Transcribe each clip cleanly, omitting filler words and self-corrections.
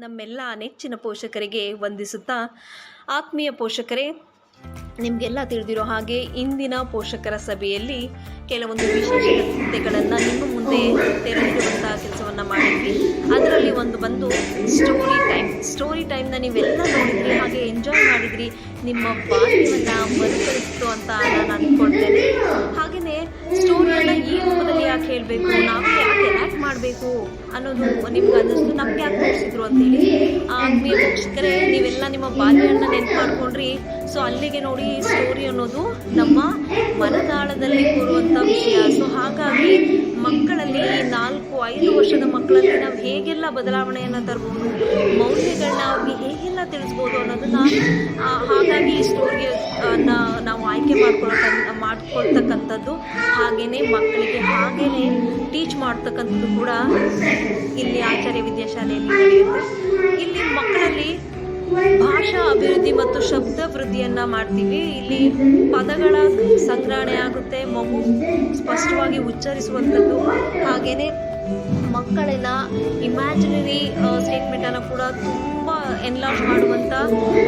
ನಮ್ಮೆಲ್ಲ ನೆಚ್ಚಿನ ಪೋಷಕರಿಗೆ ವಂದಿಸುತ್ತಾ, ಆತ್ಮೀಯ ಪೋಷಕರೇ, ನಿಮಗೆಲ್ಲ ತಿಳಿದಿರೋ ಹಾಗೆ ಇಂದಿನ ಪೋಷಕರ ಸಭೆಯಲ್ಲಿ ಕೆಲವೊಂದು ವಿಶೇಷತೆಗಳನ್ನು ನಿಮ್ಮ ಮುಂದೆ ತೆರೆದಿರುವಂತಹ ಕೆಲಸವನ್ನು ಮಾಡಿದ್ವಿ. ಅದರಲ್ಲಿ ಒಂದು ಬಂದು ಸ್ಟೋರಿ ಟೈಮ್ನ ನೀವೆಲ್ಲ ನೋಡಿದ್ರಿ, ಹಾಗೆ ಎಂಜಾಯ್ ಮಾಡಿದ್ರಿ, ನಿಮ್ಮ ಬಾಲ್ಯವನ್ನು ಮರುಕಳಿಸ್ತು ಅಂತ ನಾನು ಅಂದ್ಕೊಳ್ತೇನೆ. ಹಾಗೆಯೇ ಸ್ಟೋರಿಯನ್ನು ಈ ರೂಪದಲ್ಲಿ ಯಾಕೆ ಹೇಳಬೇಕು, ನಾವು ಯಾಕೆ ಆ್ಯಕ್ಟ್ ಮಾಡಬೇಕು ಅನ್ನೋದು ನಿಮ್ಗೆ ಅನ್ನಿಸ್ತು, ನಮ್ಗೆ ಯಾಕೆ ತೋರಿಸಿದ್ರು ಅಂತೇಳಿ. ಆತ್ಮೀಯ ಪೋಷಕರೇ, ನೀವೆಲ್ಲ ನಿಮ್ಮ ಬಾಲ್ಯವನ್ನು ನೆನ್ಪು ಮಾಡ್ಕೊಂಡ್ರಿ. ಸೊ ಅಲ್ಲಿಗೆ ನೋಡಿ, ಸ್ಟೋರಿ ಅನ್ನೋದು ನಮ್ಮ ಮನದಾಳದಲ್ಲಿ ಕೂರುವಂಥ ವಿಷಯ. ಸೊ ಹಾಗಾಗಿ ಮಕ್ಕಳಲ್ಲಿ 4-5 ವರ್ಷದ ಮಕ್ಕಳಲ್ಲಿ ನಾವು ಹೇಗೆಲ್ಲ ಬದಲಾವಣೆಯನ್ನು ತರ್ಬೋದು, ಮೌಲ್ಯಗಳನ್ನ ಅವ್ರಿಗೆ ಹೇಗೆಲ್ಲ ತಿಳಿಸ್ಬೋದು ಅನ್ನೋದನ್ನು ಹಾಗಾಗಿ ಈ ಸ್ಟೋರಿಗೆ ನಾವು ಆಯ್ಕೆ ಮಾಡ್ಕೊಳ್ತಕ್ಕಂಥದ್ದು. ಹಾಗೆಯೇ ಮಕ್ಕಳಿಗೆ ಹಾಗೆಯೇ ಟೀಚ್ ಮಾಡ್ತಕ್ಕಂಥದ್ದು ಕೂಡ ಇಲ್ಲಿ ಆಚಾರ್ಯ ವಿದ್ಯಾಶಾಲೆಯಲ್ಲಿ ನಡೆಯುತ್ತೆ. ಇಲ್ಲಿ ಮಕ್ಕಳಲ್ಲಿ ಭಾಷಾ ಅಭಿವೃದ್ಧಿ ಮತ್ತು ಶಬ್ದ ವೃದ್ಧಿಯನ್ನು ಮಾಡ್ತೀವಿ. ಇಲ್ಲಿ ಪದಗಳ ಸಂಗ್ರಹಣೆ ಆಗುತ್ತೆ, ಮಗು ಸ್ಪಷ್ಟವಾಗಿ ಉಚ್ಚರಿಸುವಂಥದ್ದು. ಹಾಗೆಯೇ ಮಕ್ಕಳನ್ನ ಇಮ್ಯಾಜಿನರಿ ಸ್ಟೇಟ್ಮೆಂಟನ್ನು ಕೂಡ ತುಂಬ ಎನ್ಲಾರ್ಜ್ ಮಾಡುವಂಥ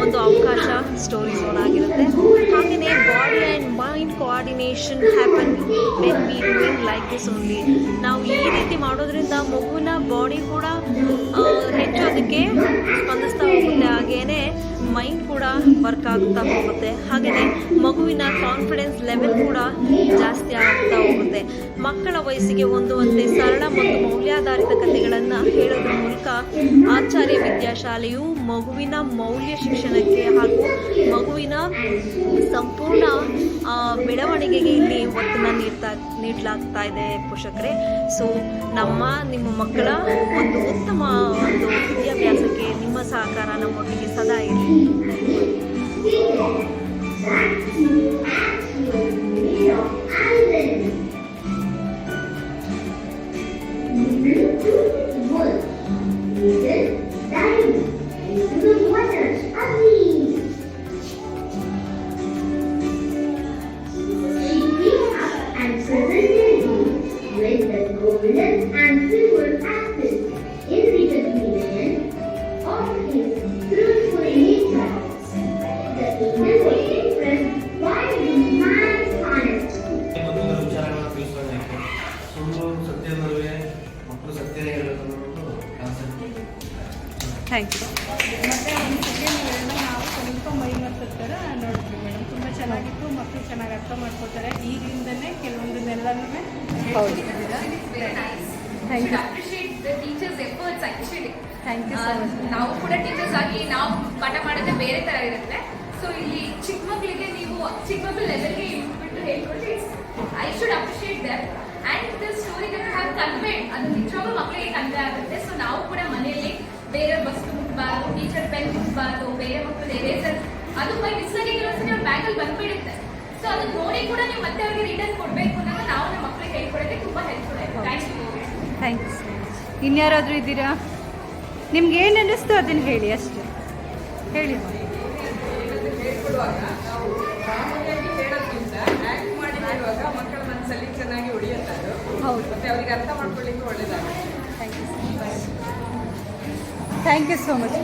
ಒಂದು ಅವಕಾಶ ಸ್ಟೋರಿ ಝೋನ್ ಆಗಿರುತ್ತೆ. ಹಾಗೆಯೇ body and mind coordination happen when we doing like this only. ನಾವು ಈ ರೀತಿ ಮಾಡೋದ್ರಿಂದ ಮಗುವಿನ ಬಾಡಿ ಕೂಡ ಹೆಚ್ಚು ಅದಕ್ಕೆ ಸ್ಪಂದಿಸ್ತಾ ಹೋಗುತ್ತೆ, ಹಾಗೆಯೇ ಮೈಂಡ್ ಕೂಡ ವರ್ಕ್ ಆಗ್ತಾ ಹೋಗುತ್ತೆ. ಹಾಗೆಯೇ ಮಗುವಿನ ಕಾನ್ಫಿಡೆನ್ಸ್ ಲೆವೆಲ್ ಕೂಡ ಜಾಸ್ತಿ ಆಗ್ತಾ ಹೋಗುತ್ತೆ. ಮಕ್ಕಳ ವಯಸ್ಸಿಗೆ ಹೊಂದುವಂತೆ ಸರಳ ಮತ್ತು ಮೌಲ್ಯಾಧಾರಿತ ಕಥೆಗಳನ್ನು ಹೇಳೋದ್ರ ಮೂಲಕ ಆಚಾರ್ಯ ವಿದ್ಯಾಶಾಲೆಯು ಮಗುವಿನ ಮೌಲ್ಯ ಶಿಕ್ಷಣಕ್ಕೆ ಹಾಗೂ ಮಗುವಿನ ಸಂಪೂರ್ಣ ಬೆಳವಣಿಗೆಗೆ ಇಲ್ಲಿ ಒತ್ತನ್ನು ನೀಡಲಾಗ್ತಾ ಇದೆ ಪೋಷಕರೇ. ಸೊ ನಿಮ್ಮ ಮಕ್ಕಳ ಒಂದು ಉತ್ತಮ ಒಂದು ವಿದ್ಯಾಭ್ಯಾಸಕ್ಕೆ ನಿಮ್ಮ ಸಹಕಾರ ನಮ್ಮೊಟ್ಟಿಗೆ ಸದಾ ಇರಲಿ. And silver apples in recognition of his truthful nature. The angel was impressed by the man's honesty. Thank you. ಮತ್ತು ಒಂದು ಸೆಕೆಂಡ್ಗಳನ್ನ ನಾವು ಸ್ವಲ್ಪ ಮೈಮರೆತ ಥರ ನೋಡಿದ್ವಿ ಮೇಡಮ್. ತುಂಬ ಚೆನ್ನಾಗಿತ್ತು, ಮಕ್ಕಳು ಚೆನ್ನಾಗಿ ಅರ್ಥ ಮಾಡ್ಕೋತಾರೆ. ಈಗಿಂದನೇ ಕೆಲವೊಂದನ್ನೆಲ್ಲನೂ Thank you. Appreciate the teachers' efforts actually. Thank you so much. ನಾವು ಕೂಡ ಟೀಚರ್ಸ್ ಆಗಿ ನಾವು ಪಾಠ ಮಾಡೋದೇ ಬೇರೆ ಥರ ಇರುತ್ತೆ. ಸೊ ಇಲ್ಲಿ ಚಿಕ್ಕ ಮಕ್ಕಳಿಗೆ ನೀವು ಚಿಕ್ಕ ಮಕ್ಕಳ ಲೆವೆಲ್ಗೆ ಇಟ್ಬಿಟ್ಟು ಹೇಳ್ಕೊಟ್ರಿ. I should appreciate that and the story that have conveyed ಅದು ನಿಜವಾಗ್ಲೂ ಮಕ್ಕಳಿಗೆ ಕನ್ವೆ ಆಗುತ್ತೆ. ಸೊ ನಾವು ಕೂಡ ಮನೆಯಲ್ಲಿ ಬೇರೆ ವಸ್ತು ಮುಟ್ಬಾರ್ದು, ಟೀಚರ್ ಪೆನ್ ಮುಟ್ಬಾರ್ದು, ಬೇರೆ ಮಕ್ಕಳು ಎರೇಸರ್ ಅದು ಬೈ ಮಿಸ್ಸಾಗಿ ಕೆಲವೊಂದ್ಸರಿ ಅವ್ರ ಬ್ಯಾಗಲ್ಲಿ ಬಂದ್ಬಿಡುತ್ತೆ. ಸೊ ಅದನ್ನ ನೋಡಿ ಕೂಡ ನೀವು ಮತ್ತೆ ಅವ್ರಿಗೆ ರಿಟರ್ನ್ ಕೊಡಬೇಕು ಅನ್ನೋದು ನಾವು ನಮ್ಮ ಮಕ್ಕಳಿಗೆ ಹೇಳ್ಕೊಡೋಕ್ಕೆ ತುಂಬ ಹೆಲ್ಪ್ಫುಲ್ ಆಯಿತು. Thank you. Thank you so much. ಇನ್ಯಾರಾದರೂ ಇದ್ದೀರಾ? ನಿಮ್ಗೆ ಏನು ಅನ್ನಿಸ್ತು ಅದನ್ನು ಹೇಳಿ ಅಷ್ಟೇ. ಹೇಳಿ ಹೇಳ್ಕೊಡುವಾಗ ನಾವು ಸಾಮಾನ್ಯವಾಗಿ ಹೇಳೋದ್ಕಿಂತ ಆ್ಯಕ್ಟ್ ಮಾಡಿ ಹೇಳುವಾಗ ಮಕ್ಕಳ ಮನಸ್ಸಲ್ಲಿ ಚೆನ್ನಾಗಿ ಉಳಿಯುತ್ತೆ ಅದು. ಹೌದು, ಮತ್ತು ಅವರಿಗೆ ಅರ್ಥ ಮಾಡ್ಕೊಳ್ಳಿಕ್ಕೆ ಒಳ್ಳೆಯದಾಗುತ್ತೆ. Thank you so much. Thank you so much.